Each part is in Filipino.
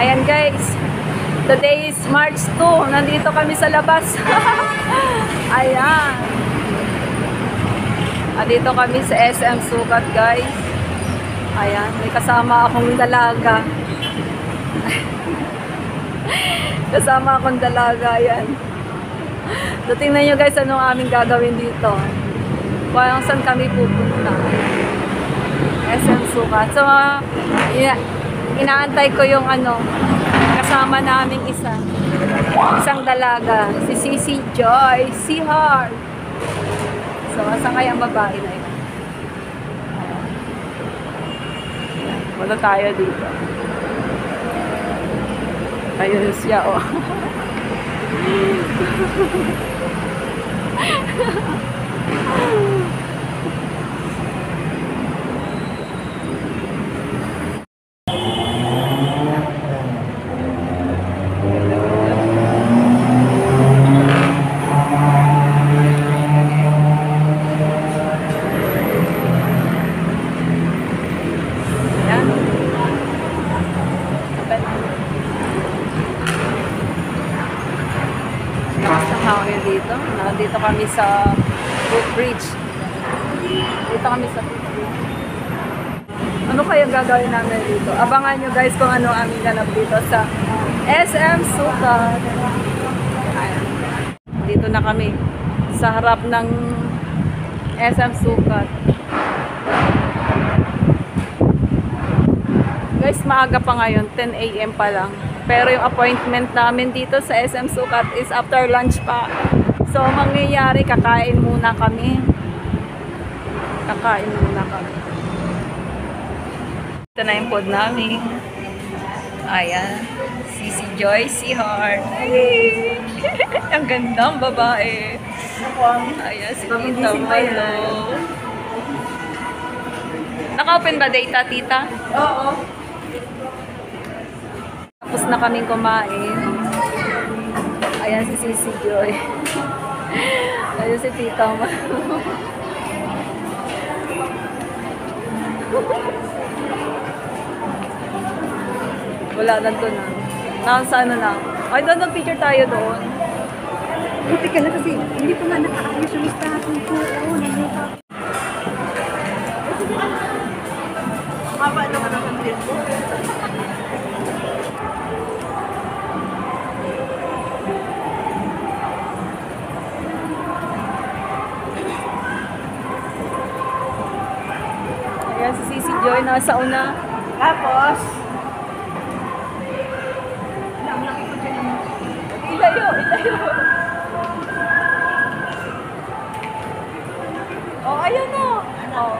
Ayan guys, today is March 2. Nandito kami sa labas. Ayan. Nandito kami sa SM Sukat guys. Ayan, may kasama akong dalaga. Kasama akong dalaga, ayan. So, tingnan nyo guys, anong aming gagawin dito. Kung saan kami pupunta. SM Sukat. So, inaantay ko yung kasama naming isang dalaga. Si Sisi Joy, si Heart. So, saan kaya ang babae na yun? Wala tayo dito. Ayun siya, oh. Dito. Dito kami sa footbridge. Dito kami sa footbridge. Ano kaya gagawin namin dito? Abangan nyo guys kung ano aming ganap dito sa SM Sukat. Dito na kami sa harap ng SM Sukat. Guys, maaga pa ngayon, 10 AM pa lang. Pero yung appointment namin dito sa SM Sukat is after lunch pa. So, mangyayari, kakain muna kami. Ito na yung food namin. Ayan. Si Joy, si Heart. Hey! Ang gandang babae. Ayan, si Tita Milo. Naka-open ba data, tita? Oo. Tapos na kaming kumain. Ayan si Sisi Joy. Ayan si Tita Ma. Wala na doon na. Nasa na. Ay, doon picture tayo doon. Buti ka na kasi hindi pa nga naka-ayos yung listahan ko. Maba na ka naman din po. Ayan si Sisi Joy nasa una. Tapos, Ilayo. Oh, ayan na. Oh.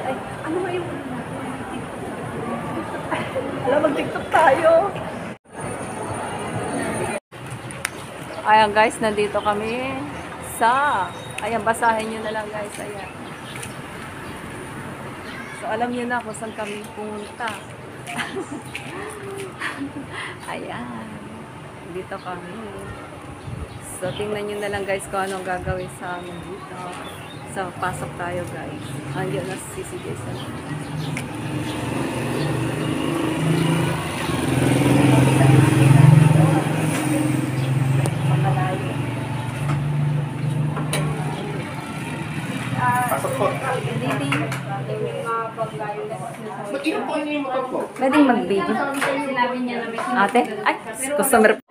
ay, ano ba yung Alam, mag-tiktok tayo. Ayan guys, nandito kami sa... Ayan, basahin nyo na lang guys. Ayan. So, alam nyo na kung saan kami pumunta. Ayan. Dito kami. So, tingnan nyo na lang guys kung anong gagawin sa amin dito. So, pasok tayo guys. Andiyan na si Sisi guys. Pasok po. Pwedeng mag-video. Ate? Ay, customer po.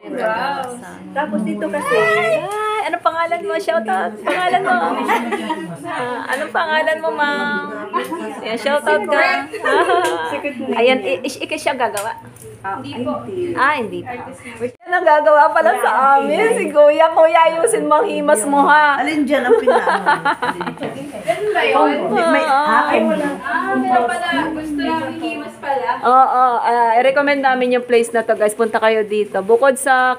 Tapos dito kasi, Ay, anong pangalan mo? Shoutout. Pangalan mo. Anong pangalan mo, ma'am? Ayan, shoutout ka. Ayan, ikaw siya gagawa. hindi po. Hindi pa. Yan ang gagawa pala sa amin. Si Kuya, ayusin mo ang himas mo, ha? Alin dyan ang pinaan? Ganun ba yun? May akin. Kaya pala, gusto lang himas pala. Oo, i-recommend namin yung place na to, guys. Punta kayo dito. Bukod sa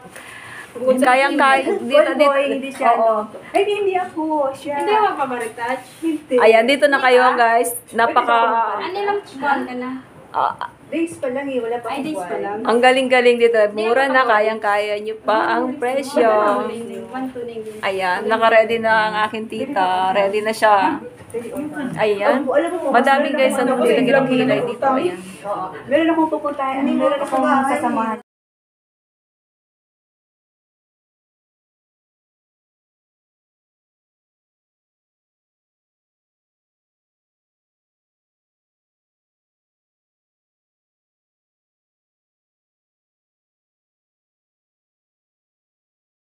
kayang-kaya. Hindi siya. Oo. Ay, hindi ako. Siya. Hindi mo pa ma-retouch? Hindi. Ayan, dito na kayo, guys. Napaka... Ano lang buwan ka na? Days pa lang eh. Wala pa Ay, days pa lang. Ang galing-galing dito. Mura na, kayang-kaya nyo pa ang presyo. Ayan, naka-ready na ang aking tita. Ready na siya. Ayan. Opo, alam mo, Madami guys, ano, nilagyan ng kilay dito. Ayan. Oo. Meron akong pupuntahan, meron akong sasamahan.